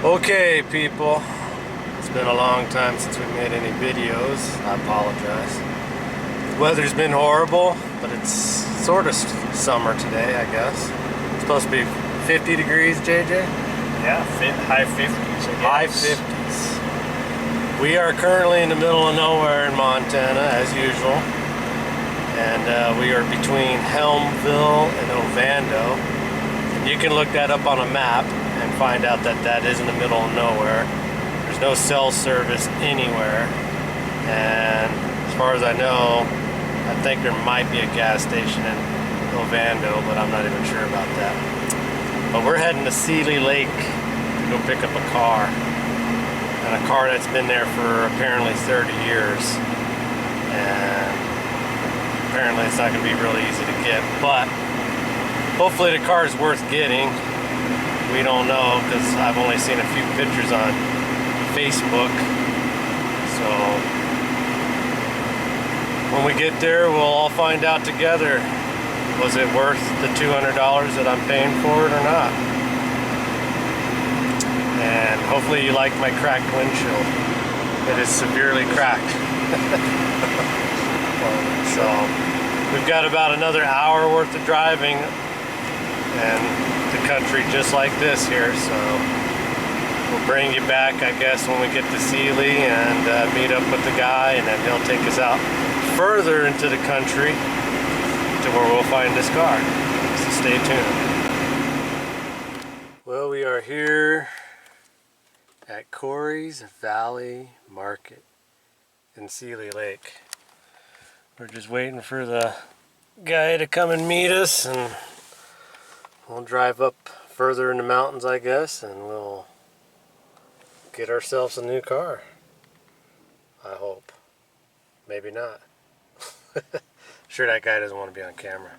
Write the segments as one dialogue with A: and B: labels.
A: Okay, people, it's been a long time since we made any videos. I apologize. The weather's been horrible, but it's sort of summer today, I guess. It's supposed to be 50 degrees, JJ?
B: Yeah, high 50s, I guess.
A: High 50s. We are currently in the middle of nowhere in Montana, as usual. And we are between Helmville and Ovando. And you can look that up on a map and find out that that is in the middle of nowhere. There's no cell service anywhere, and as far as I know, I think there might be a gas station in Ovando, but I'm not even sure about that. But we're heading to Seeley Lake to go pick up a car, and a car that's been there for apparently 30 years, and apparently it's not going to be really easy to get, but hopefully the car is worth getting. We don't know, because I've only seen a few pictures on Facebook. So when we get there, we'll all find out together. Was it worth the $200 that I'm paying for it or not? And hopefully you like my cracked windshield. It is severely cracked. So we've got about another hour worth of driving, and the country just like this here, so we'll bring you back, I guess, when we get to Seeley and meet up with the guy, and then he'll take us out further into the country to where we'll find this car. So stay tuned. Well, we are here at Corey's Valley Market in Seeley Lake. We're just waiting for the guy to come and meet us, and we'll drive up further in the mountains, I guess, and we'll get ourselves a new car. I hope. Maybe not. Sure that guy doesn't want to be on camera.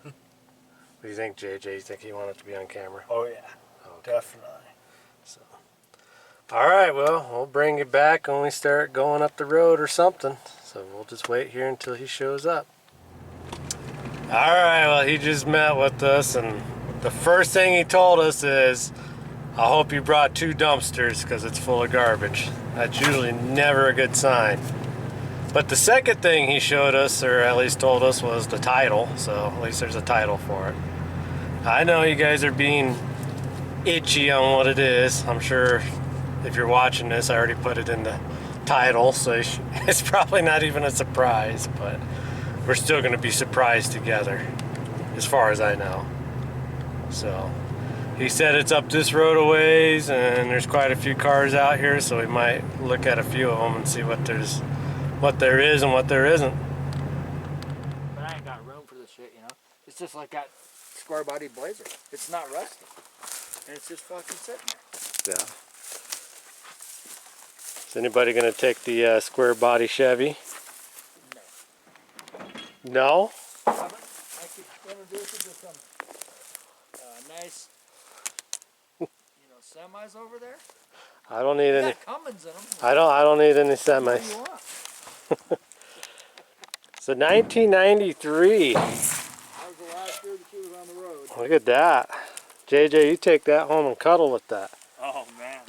A: What do you think, JJ? You think he wanted to be on camera?
B: Oh yeah, okay. Definitely.
A: So, alright, well, we'll bring you back when we start going up the road or something. So we'll just wait here until he shows up. Alright, well, he just met with us, and the first thing he told us is, I hope you brought 2 dumpsters because it's full of garbage. That's usually never a good sign. But the second thing he showed us, or at least told us, was the title. So at least there's a title for it. I know you guys are being itchy on what it is. I'm sure if you're watching this, I already put it in the title, so it's probably not even a surprise, but we're still going to be surprised together, as far as I know. So he said it's up this road a ways, and there's quite a few cars out here, so we might look at a few of them and see what there is and what there isn't.
B: But I ain't got room for this shit, you know. It's just like that square body Blazer. It's not rusty, and it's just fucking sitting there.
A: Yeah. Is anybody gonna take the square body Chevy?
B: No.
A: No?
B: I could introduce you to some nice, semis over there.
A: I don't need any.
B: Cummins in them.
A: I don't need any semis.
B: What do you want?
A: So 1993.
B: That was the last year that she was on the road.
A: Look at that. JJ, you take that home and cuddle with that.
B: Oh man.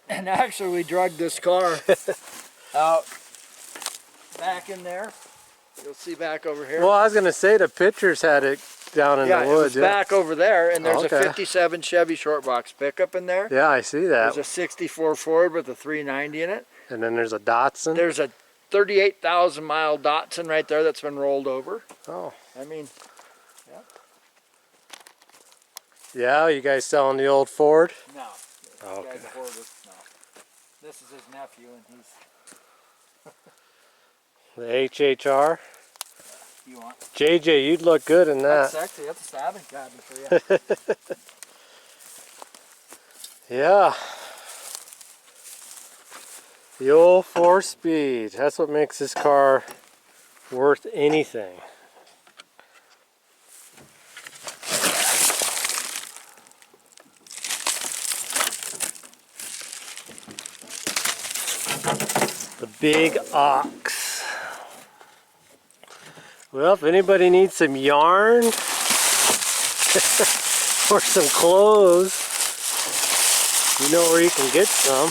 B: And actually we dragged this car out back in there. You'll see back over here.
A: Well, I was gonna say the pictures had it down in the woods.
B: It was back over there, and there's
A: Okay.
B: a 57 Chevy short box pickup in there.
A: Yeah, I see that.
B: There's a 64 Ford with a 390 in it.
A: And then there's a Datsun.
B: There's a 38,000 mile Datsun right there that's been rolled over.
A: Oh.
B: I mean, yeah.
A: Yeah, you guys selling the old Ford?
B: No.
A: Oh, okay.
B: Guy's a hoarder. No. This is his nephew, and he's...
A: The HHR.
B: You want?
A: JJ, you'd look good in that.
B: That's sexy. That's a stabbing cabin for you.
A: Yeah. The old 4-speed. That's what makes this car worth anything. The big ox. Well, if anybody needs some yarn or some clothes, You know where you can get some.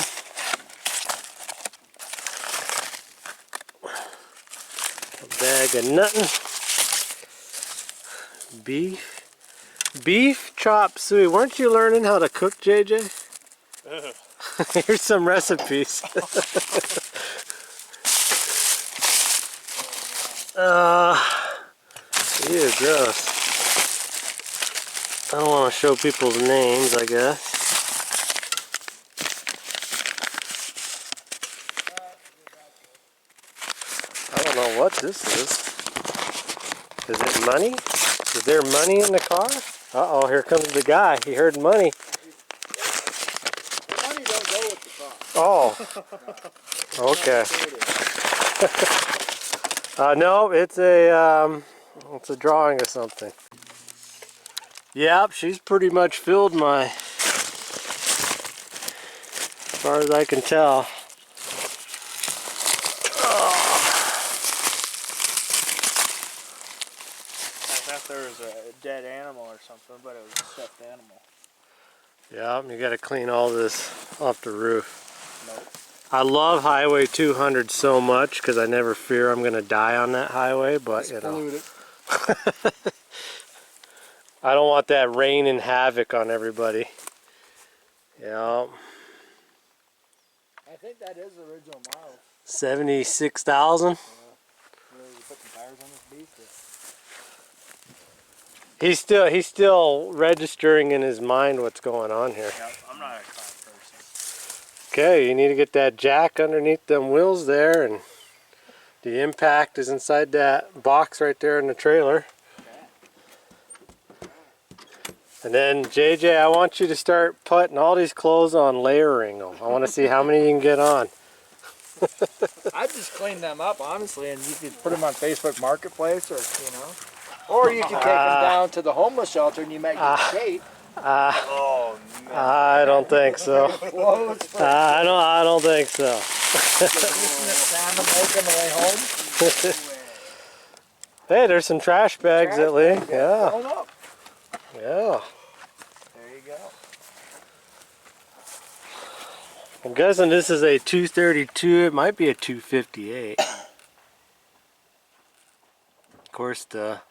A: A bag of nothing. Beef chop suey. Weren't you learning how to cook, JJ? Here's some recipes. Ew, gross. I don't want to show people's names, I guess. I don't know what this is. Is it money? Is there money in the car? Uh-oh, here comes the guy. He heard money.
B: Money don't go with the car.
A: Oh. Okay. No, it's a drawing of something. Yep, she's pretty much filled my, as far as I can tell.
B: I thought there was a dead animal or something, but it was a stuffed animal.
A: Yeah, you gotta clean all this off the roof.
B: Nope.
A: I love Highway 200 so much because I never fear I'm gonna die on that highway, but
B: It's
A: you know.
B: polluted.
A: I don't want that raining havoc on everybody. Yeah.
B: I think that is the original miles.
A: 76,000.
B: You put the tires on this beast.
A: He's still registering in his mind what's going on here.
B: Yep, I'm not a car person.
A: Okay, you need to get that jack underneath them wheels there, and the impact is inside that box right there in the trailer. And then JJ, I want you to start putting all these clothes on, layering them. I want to see how many you can get on.
B: I'd just clean them up, honestly, and you could put them on Facebook Marketplace, or or you could take them down to the homeless shelter and you might get shape. Oh no!
A: I don't think so.
B: Clothes for
A: I don't think so.
B: salmon lake on the way home.
A: Hey, there's some trash bags at least. Yeah.
B: Fill 'em up.
A: Yeah.
B: There you go.
A: I'm guessing this is a 232. It might be a 258. Of course, the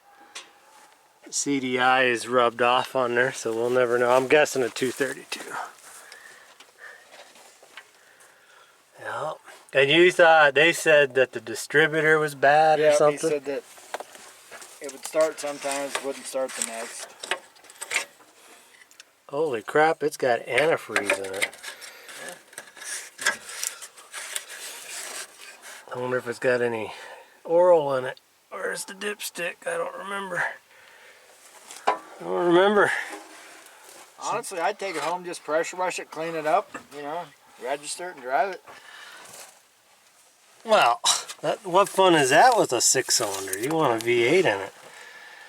A: CDI is rubbed off on there, so we'll never know. I'm guessing a 232. Yeah. And you thought, they said that the distributor was bad or something?
B: Yeah, he said that it would start sometimes, wouldn't start the next.
A: Holy crap, it's got antifreeze in it. I wonder if it's got any oil in it. Where's the dipstick? I don't remember.
B: Honestly, I'd take it home, just pressure wash it, clean it up, register it and drive it.
A: Well, what fun is that with a 6-cylinder? You want a V8 in it.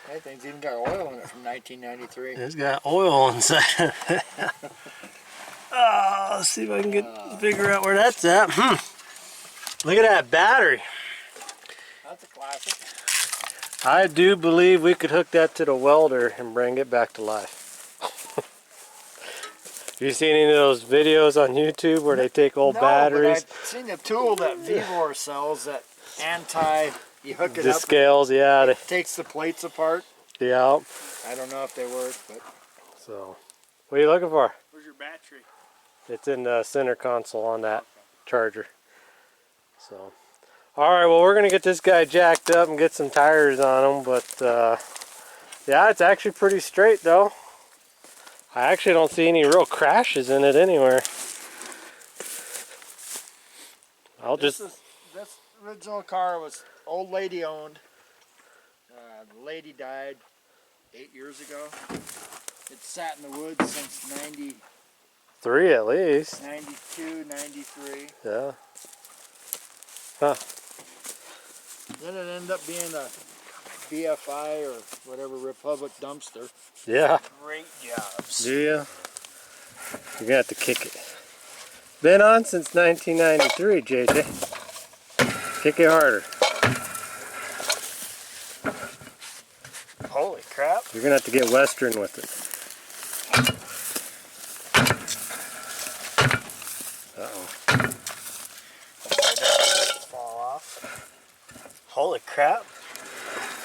B: That thing's even got oil in it from 1993.
A: It's got oil inside of it. Let's see if I can figure out where that's at. Look at that battery.
B: That's a classic.
A: I do believe we could hook that to the welder and bring it back to life. You seen any of those videos on YouTube where they take old batteries?
B: But I've seen a tool that Vivor sells that you hook it
A: The
B: up.
A: scales, yeah.
B: It takes the plates apart.
A: Yeah.
B: I don't know if they work, but.
A: So, what are you looking for?
B: Where's your battery?
A: It's in the center console on that charger. So, alright, well, we're going to get this guy jacked up and get some tires on him, but yeah, it's actually pretty straight though. I actually don't see any real crashes in it anywhere.
B: This original car was old lady owned. The lady died 8 years ago. It's sat in the woods since
A: 3 at least.
B: 92, 93.
A: Yeah. Huh.
B: Then it ended up being a BFI or whatever Republic dumpster.
A: Yeah.
B: Great jobs.
A: Do you? You're going to have to kick it. Been on since 1993, JJ. Kick it harder.
B: Holy crap.
A: You're going to have to get Western with it.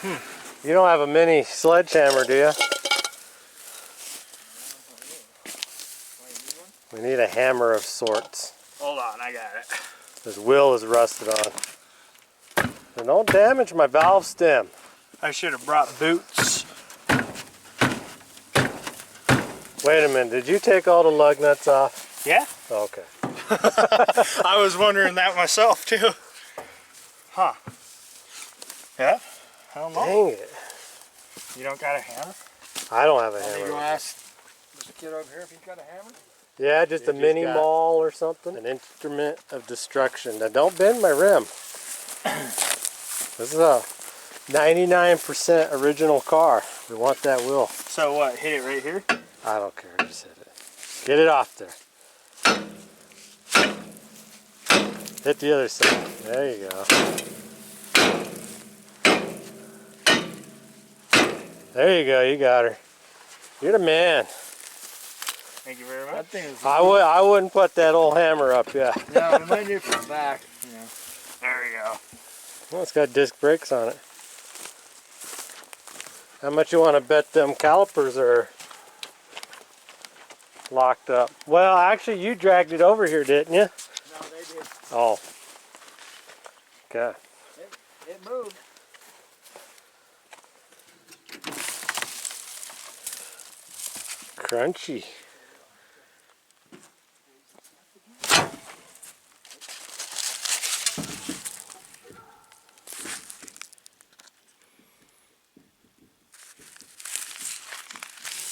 A: You don't have a mini sledgehammer, do you? We need a hammer of sorts.
B: Hold on, I got it.
A: This wheel is rusted on. So don't damage my valve stem.
B: I should have brought boots.
A: Wait a minute, did you take all the lug nuts off?
B: Yeah.
A: Okay.
B: I was wondering that myself too. Huh. Yeah? I don't know.
A: Dang it.
B: You don't got a hammer?
A: I don't have a
B: Maybe
A: hammer.
B: you ask this kid over here if he's got a hammer?
A: Yeah, just a mini maul or something. An instrument of destruction. Now don't bend my rim. This is a 99% original car. We want that wheel.
B: So what, hit it right here?
A: I don't care, just hit it. Get it off there. Hit the other side. There you go. There you go, you got her. You're the man.
B: Thank you very much. That thing is
A: I wouldn't put that old hammer up, yeah.
B: no, we might do it from the back. Yeah. There we go.
A: Well, it's got disc brakes on it. How much you want to bet them calipers are locked up? Well, actually, you dragged it over here, didn't you?
B: No, they did.
A: Oh. Okay.
B: It moved.
A: Crunchy.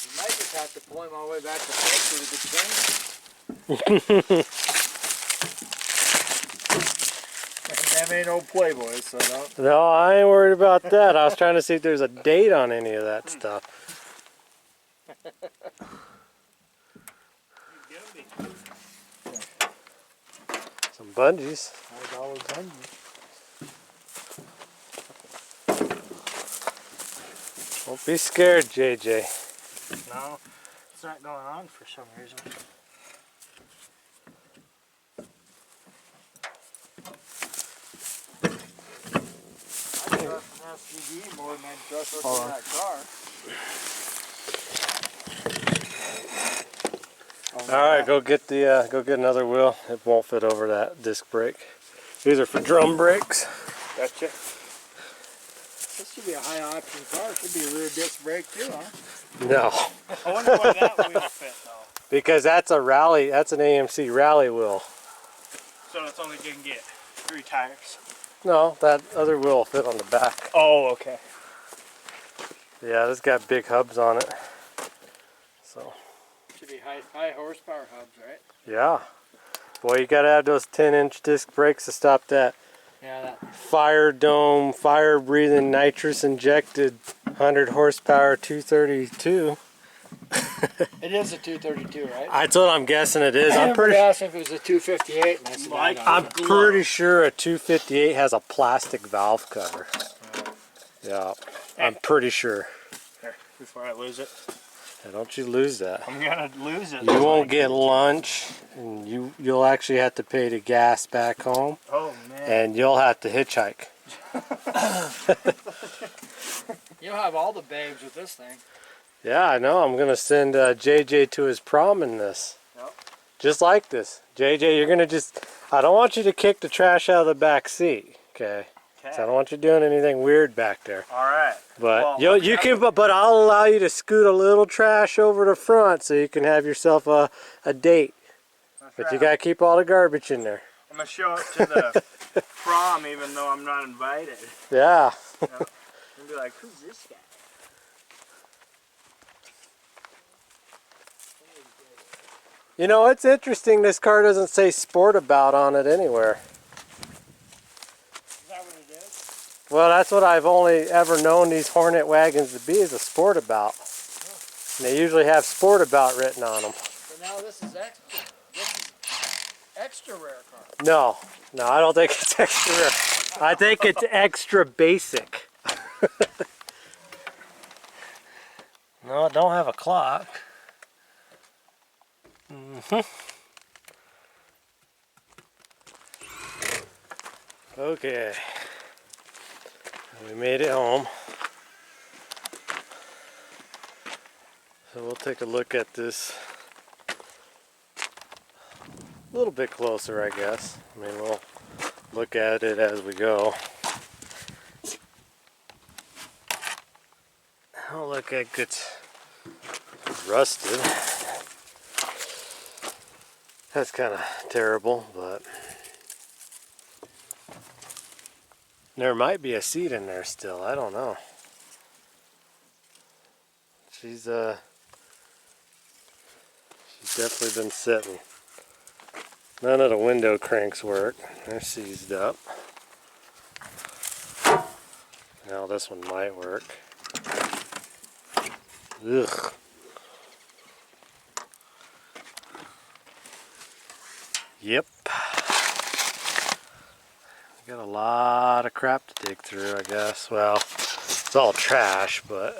B: You might just have to pull him all the way back to Texas to get changed. Them ain't old Playboys, so don't.
A: No, I ain't worried about that. I was trying to see if there's a date on any of that stuff. Some bungees.
B: $5 hungry.
A: Don't be scared, JJ.
B: No, it's not going on for some reason. I trust an SUV more than I trust what's in that car.
A: All right, go get another wheel. It won't fit over that disc brake. These are for drum brakes.
B: Gotcha. This should be a high option car. Should be a rear disc brake too, huh?
A: No,
B: I wonder why that wheel fit though.
A: because that's a rally. That's an AMC rally wheel.
B: So it's only gonna get 3 tires.
A: No, that other wheel will fit on the back.
B: Oh, okay.
A: Yeah, this got big hubs on it. So.
B: Should be high horsepower hubs, right?
A: Yeah. Boy, you gotta have those 10-inch disc brakes to stop that.
B: Yeah, that.
A: Fire dome, fire breathing, nitrous injected 100 horsepower 232.
B: It is a 232, right?
A: That's what I'm guessing it is. I'm pretty
B: asked if it was a 258, and I said,
A: I'm pretty sure a 258 has a plastic valve cover. Yeah, I'm pretty sure.
B: Here, before I lose it.
A: Yeah, don't you lose that.
B: I'm gonna lose it.
A: You won't get lunch, and you'll actually have to pay the gas back home,
B: Oh man.
A: and you'll have to hitchhike.
B: You'll have all the babes with this thing.
A: Yeah, I know. I'm gonna send JJ to his prom in this.
B: Yep.
A: Just like this. JJ, you're gonna I don't want you to kick the trash out of the back seat, okay? So I don't want you doing anything weird back there.
B: All right.
A: But but I'll allow you to scoot a little trash over the front so you can have yourself a date. But you gotta keep all the garbage in there.
B: I'm gonna show up to the prom even though I'm not invited.
A: Yeah.
B: You know? And be like, who's this guy?
A: You know, it's interesting this car doesn't say sportabout on it anywhere.
B: Is that what it is?
A: Well, that's what I've only ever known these Hornet wagons to be, is a sportabout. And they usually have sportabout written on them.
B: So now this is extra. This is extra rare car.
A: No, I don't think it's extra rare. I think it's extra basic. No, it don't have a clock. Okay. We made it home. So we'll take a look at this a little bit closer, I guess. I mean, we'll look at it as we go. Oh, look, it gets rusted. That's kind of terrible, but there might be a seat in there still. I don't know. She's definitely been sitting. None of the window cranks work. They're seized up. Now this one might work. Ugh. Yep. Got a lot of crap to dig through, I guess. Well, it's all trash, but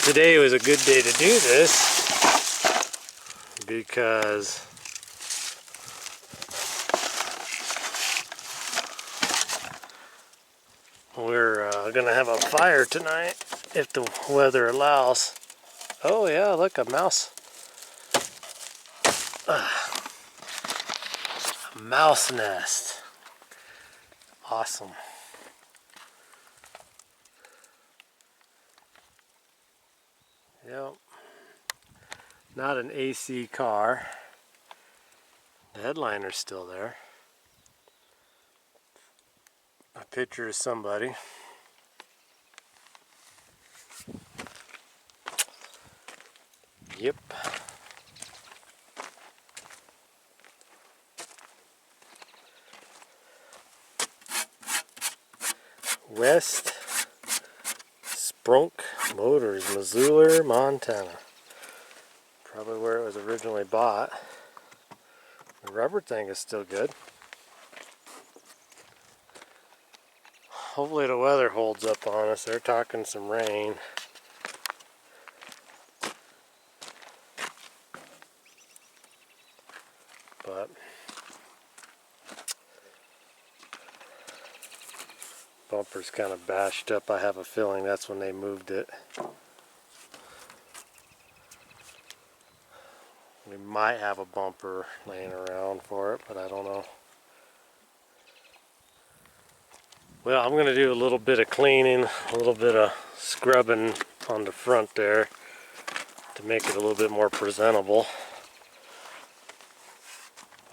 A: today was a good day to do this because we're gonna have a fire tonight if the weather allows. Oh yeah, look, a mouse. A mouse nest. Awesome. Yep. Not an AC car. The headliner's still there. A picture of somebody. Yep. West Sprunk Motors, Missoula, Montana. Probably where it was originally bought. The rubber thing is still good. Hopefully the weather holds up on us. They're talking some rain. But bumper's kind of bashed up. I have a feeling that's when they moved it. We might have a bumper laying around for it, but I don't know. Well, I'm going to do a little bit of cleaning, a little bit of scrubbing on the front there to make it a little bit more presentable.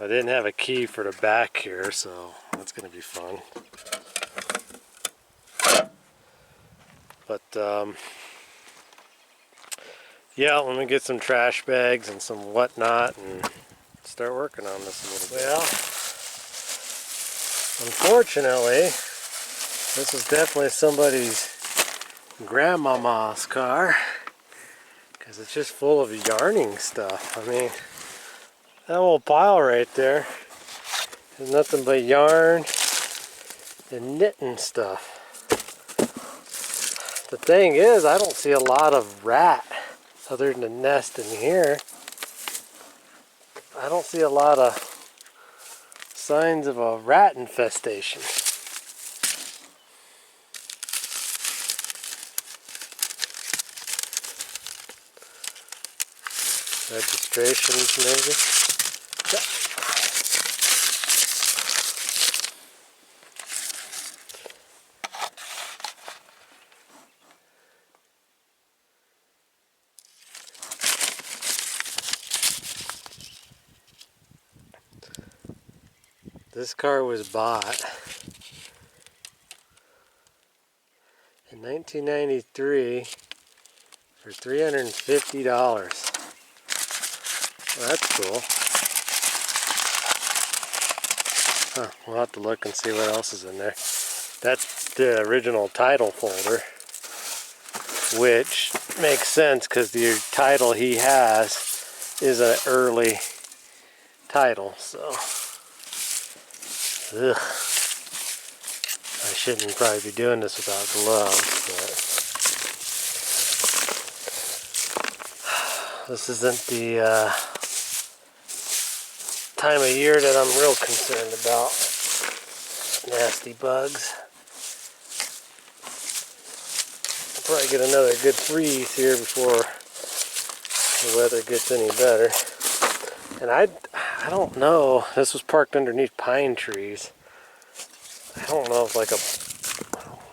A: I didn't have a key for the back here, so that's going to be fun. But yeah, let me get some trash bags and some whatnot and start working on this a little bit. Well, unfortunately, this is definitely somebody's grandmama's car because it's just full of yarning stuff. I mean, that little pile right there is nothing but yarn and knitting stuff. The thing is, I don't see a lot of rat other than the nest in here. I don't see a lot of signs of a rat infestation. Registrations maybe? Yeah. This car was bought in 1993 for $350. Well, that's cool. Huh, we'll have to look and see what else is in there. That's the original title folder, which makes sense because the title he has is an early title, so. Ugh. I shouldn't probably be doing this without gloves, but this isn't the time of year that I'm real concerned about. Nasty bugs. probably get another good freeze here before the weather gets any better. And I don't know, this was parked underneath pine trees. I don't know if like a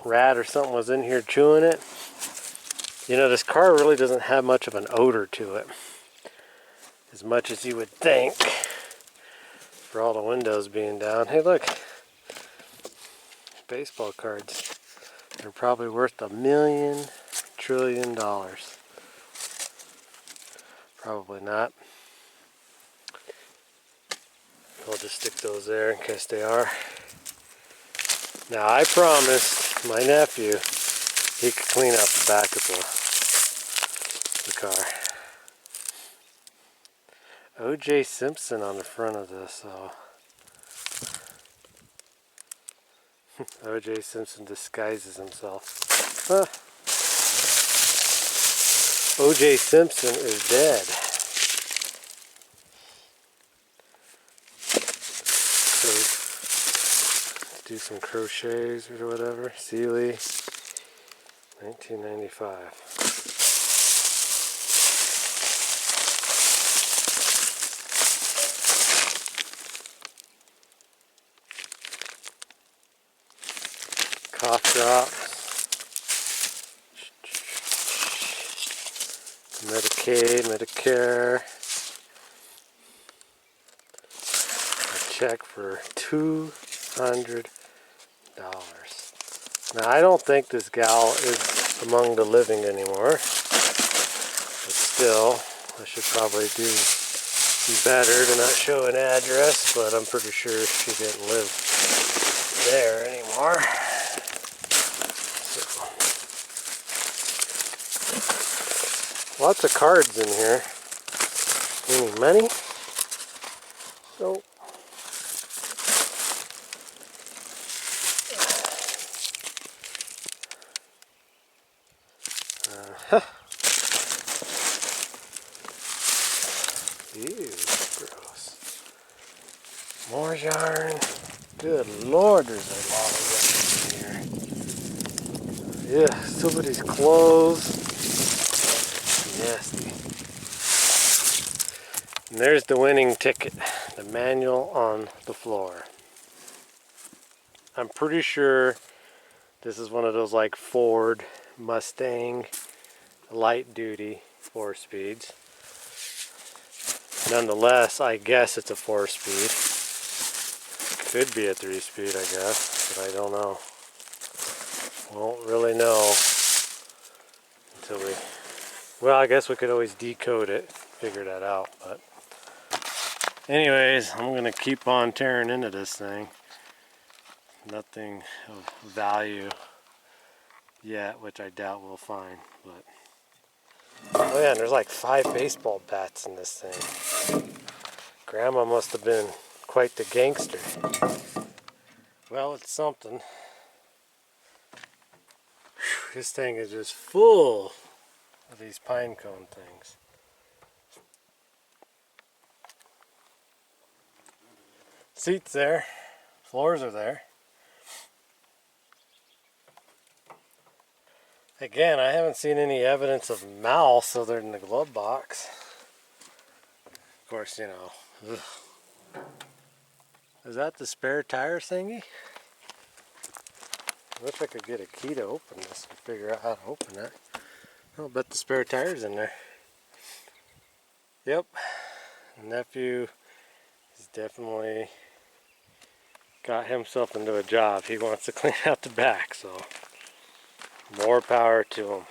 A: rat or something was in here chewing it. You know, this car really doesn't have much of an odor to it, as much as you would think, for all the windows being down. Hey look, baseball cards. They're probably worth $1 trillion. Probably not. I'll just stick those there in case they are. Now I promised my nephew he could clean out the back of the car. O.J. Simpson on the front of this, so O.J. Simpson disguises himself. Huh. O.J. Simpson is dead. So let's do some crochets or whatever. Sealy, 1995. Cough drops, Medicaid, Medicare, a check for $200. Now I don't think this gal is among the living anymore, but still I should probably do better to not show an address, but I'm pretty sure she didn't live there anymore. Lots of cards in here. Any money? Nope. Ew, gross. More yarn. Good Lord, there's a lot of yarn in here. Yeah, somebody's clothes. Nasty. And there's the winning ticket, the manual on the floor. I'm pretty sure this is one of those like Ford Mustang light duty 4-speeds. Nonetheless, I guess it's a 4-speed. Could be a 3-speed, I guess, but I don't know. Won't really know until we... Well, I guess we could always decode it, figure that out, but anyways, I'm going to keep on tearing into this thing. Nothing of value yet, which I doubt we'll find, but oh yeah, and there's like 5 baseball bats in this thing. Grandma must have been quite the gangster. Well, it's something. Whew, this thing is just full of these pine cone things. Seats there, floors are there. Again, I haven't seen any evidence of mouse other than the glove box. Of course, you know. Ugh. Is that the spare tire thingy? I wish I could get a key to open this and figure out how to open it. I'll bet the spare tire's in there. Yep. The nephew has definitely got himself into a job. He wants to clean out the back, so more power to him.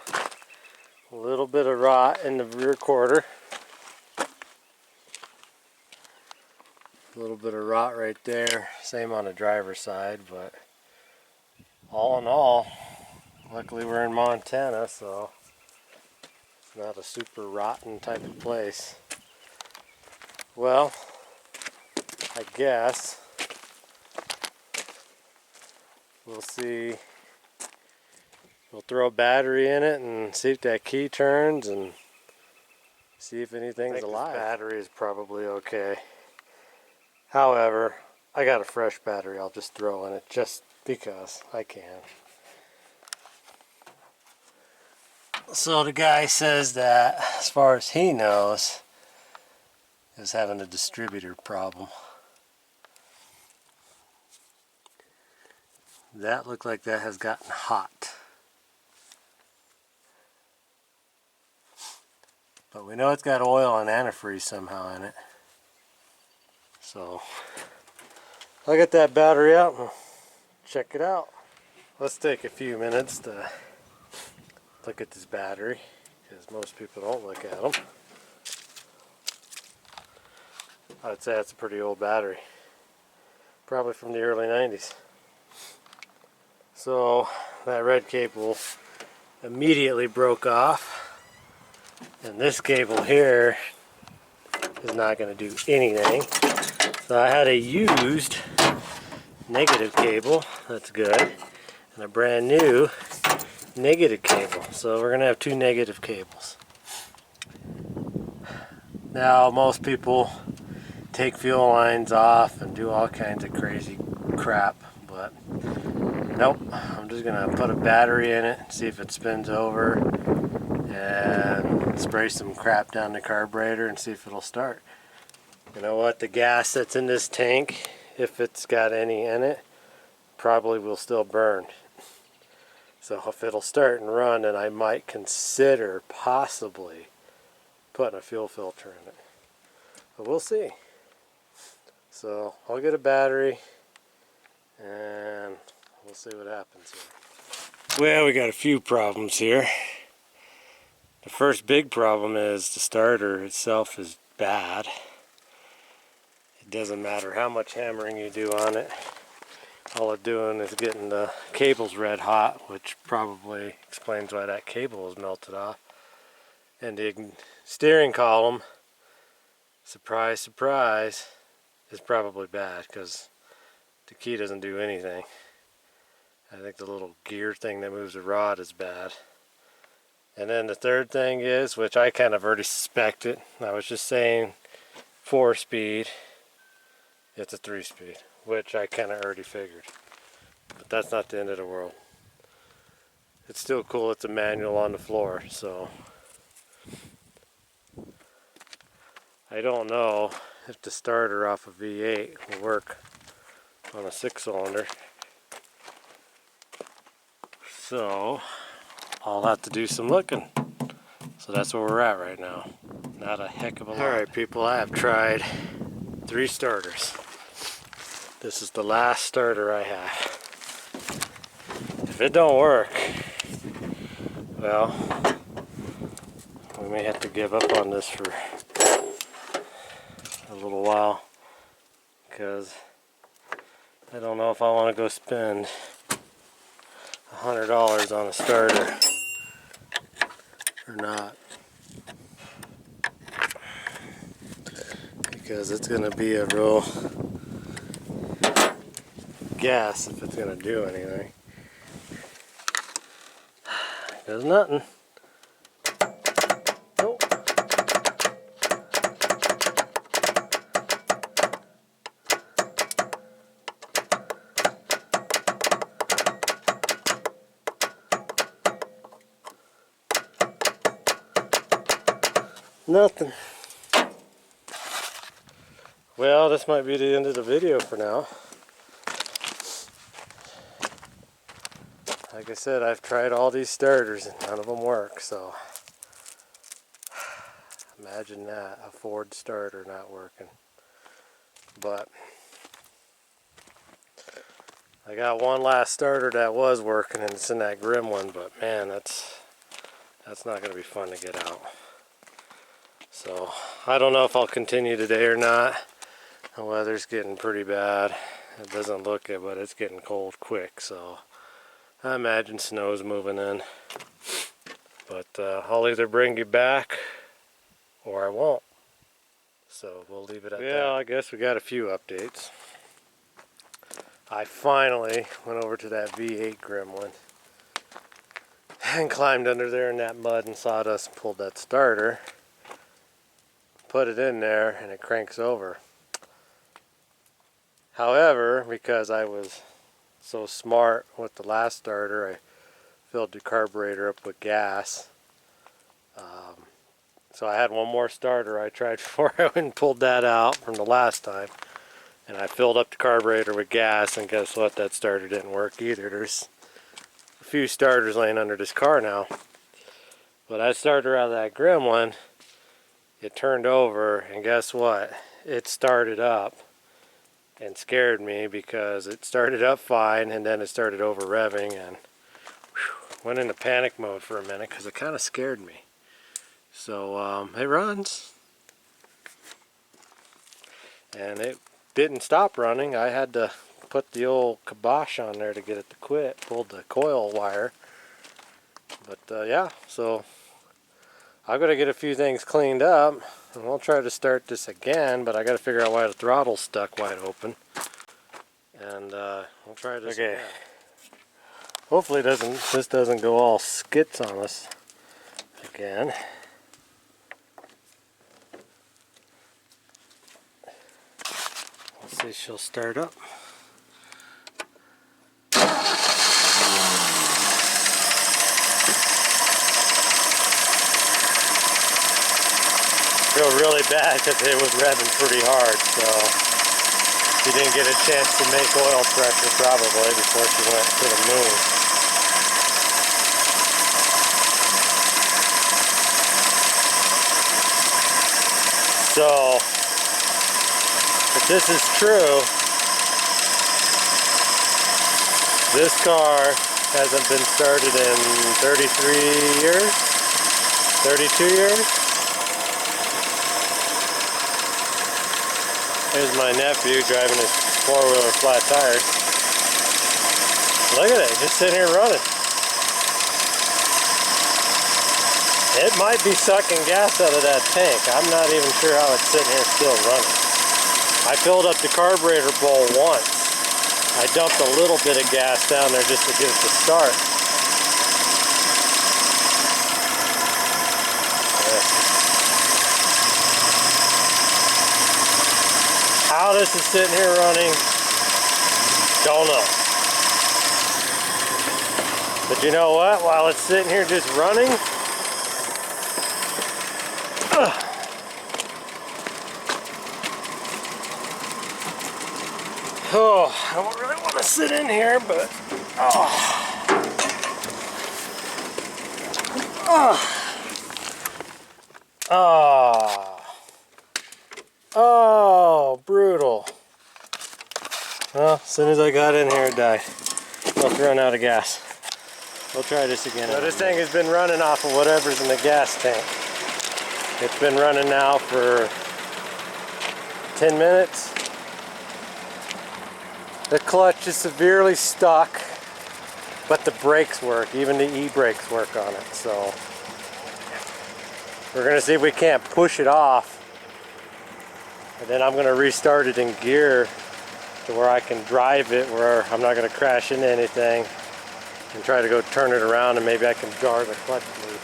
A: A little bit of rot in the rear quarter. A little bit of rot right there. Same on the driver's side, but all in all, luckily we're in Montana, so it's not a super rotten type of place. Well, I guess we'll see. We'll throw a battery in it and see if that key turns and see if anything's alive. This battery is probably okay. However, I got a fresh battery I'll just throw in it just because I can. So the guy says that, as far as he knows, is having a distributor problem. That looked like that has gotten hot. But we know it's got oil and antifreeze somehow in it. So I'll get that battery out and check it out. Let's take a few minutes to look at this battery, because most people don't look at them. I'd say it's a pretty old battery. Probably from the early 90s. So that red cable immediately broke off. And this cable here is not going to do anything. So I had a used negative cable, that's good, and a brand new negative cable. So we're going to have two negative cables. Now most people take fuel lines off and do all kinds of crazy crap, but nope, I'm just going to put a battery in it, see if it spins over, and spray some crap down the carburetor and see if it'll start. You know what, the gas that's in this tank, if it's got any in it, probably will still burn. So if it'll start and run, then I might consider possibly putting a fuel filter in it. But we'll see. So I'll get a battery and we'll see what happens here. Well, we got a few problems here. The first big problem is the starter itself is bad. It doesn't matter how much hammering you do on it. All it's doing is getting the cables red hot, which probably explains why that cable is melted off. And the steering column, surprise, surprise, is probably bad because the key doesn't do anything. I think the little gear thing that moves the rod is bad. And then the third thing is, which I kind of already suspected, I was just saying 4-speed, it's a 3-speed, which I kind of already figured. But that's not the end of the world. It's still cool, it's a manual on the floor, so I don't know if the starter off a V8 will work on a 6-cylinder. So I'll have to do some looking. So that's where we're at right now. Not a heck of a lot. Alright people, I have tried 3 starters. This is the last starter I have. If it don't work, well, we may have to give up on this for a little while, because I don't know if I want to go spend $100 on a starter or not, because it's going to be a real guess if it's going to do anything. Does nothing. Nope. Nothing. Well, this might be the end of the video for now. Like I said, I've tried all these starters and none of them work, so imagine that, a Ford starter not working. But I got one last starter that was working, and it's in that Grim one, but man, that's not going to be fun to get out. So I don't know if I'll continue today or not. The weather's getting pretty bad. It doesn't look it, but it's getting cold quick, so I imagine snow's moving in. But I'll either bring you back or I won't. So we'll leave it at that. Yeah, I guess we got a few updates. I finally went over to that V8 Grim one and climbed under there in that mud and sawdust and pulled that starter. Put it in there and it cranks over. However, because I was so smart with the last starter, I filled the carburetor up with gas So I had one more starter I tried before I went and pulled that out from the last time. And I filled up the carburetor with gas, and guess what? That starter didn't work either. There's a few starters laying under this car now. But I started out of that Gremlin, it turned over, and guess what? It started up and scared me because it started up fine and then it started over revving and went into panic mode for a minute because it kind of scared me. So it runs. And it didn't stop running. I had to put the old kibosh on there to get it to quit. Pulled the coil wire. But yeah, so I've got to get a few things cleaned up, and we'll try to start this again, but I got to figure out why the throttle's stuck wide open. And we'll try this again. Hopefully this doesn't go all skits on us again. Let's see if she'll start up. Feel really bad because it was revving pretty hard, so she didn't get a chance to make oil pressure probably before she went to the moon. So, if this is true, this car hasn't been started in 33 years, 32 years. Here's my nephew driving his four-wheeler flat tires. Look at it, just sitting here running. It might be sucking gas out of that tank. I'm not even sure how it's sitting here still running. I filled up the carburetor bowl once. I dumped a little bit of gas down there just to get it to start. How this is sitting here running, don't know. But you know what? While it's sitting here just running, oh, I don't really want to sit in here, but oh, brutal. Well, as soon as I got in here, it died. Must run out of gas. We'll try this again. So this thing has been running off of whatever's in the gas tank. It's been running now for 10 minutes. The clutch is severely stuck, but the brakes work. Even the e-brakes work on it. So we're gonna see if we can't push it off. And then I'm gonna restart it in gear to where I can drive it, where I'm not gonna crash into anything, and try to go turn it around, and maybe I can jar the clutch loose.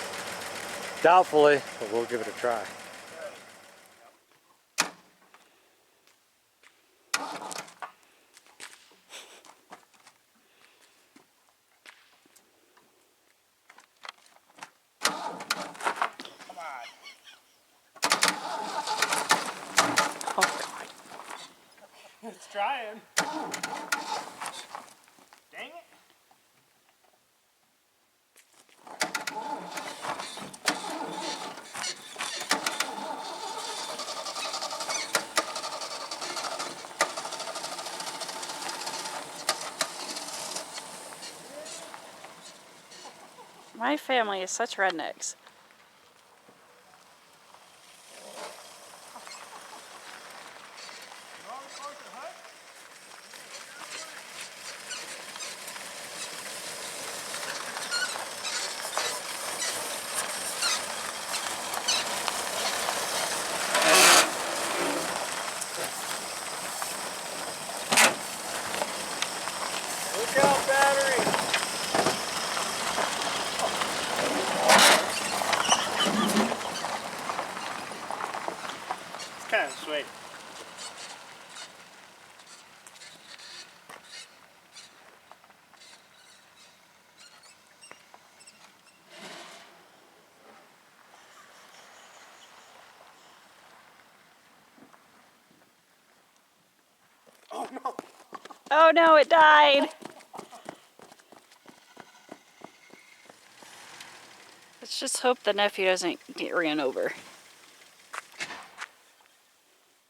A: Doubtfully, but we'll give it a try. It's trying.
B: Dang it.
C: My family is such rednecks.
A: Look out, battery!
C: Oh no, it died. Let's just hope the nephew doesn't get ran over.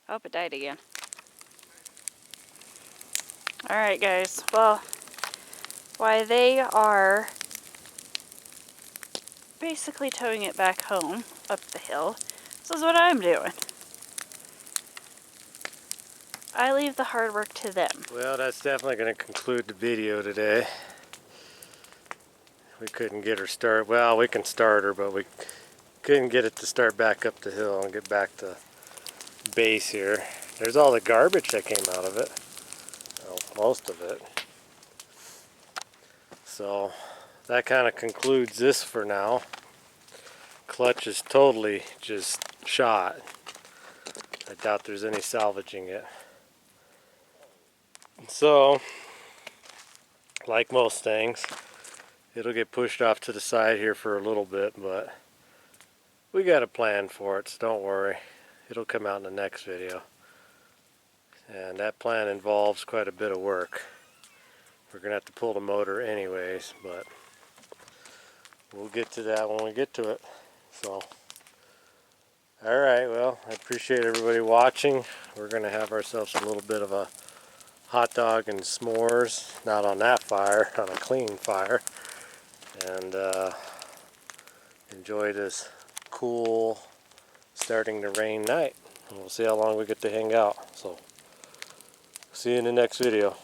C: I hope it died again. Alright guys, well, while they are basically towing it back home up the hill, this is what I'm doing. I leave the hard work to them.
A: Well, that's definitely going to conclude the video today. We couldn't get her started. Well, we can start her, but we couldn't get it to start back up the hill and get back to base here. There's all the garbage that came out of it. Well, most of it. So that kind of concludes this for now. Clutch is totally just shot. I doubt there's any salvaging it. So, like most things, it'll get pushed off to the side here for a little bit, but we got a plan for it, so don't worry. It'll come out in the next video. And that plan involves quite a bit of work. We're going to have to pull the motor anyways, but we'll get to that when we get to it. So, alright, well, I appreciate everybody watching. We're going to have ourselves a little bit of a hot dog and s'mores, not on that fire, on a clean fire, and enjoy this cool starting to rain night. And we'll see how long we get to hang out. So, see you in the next video.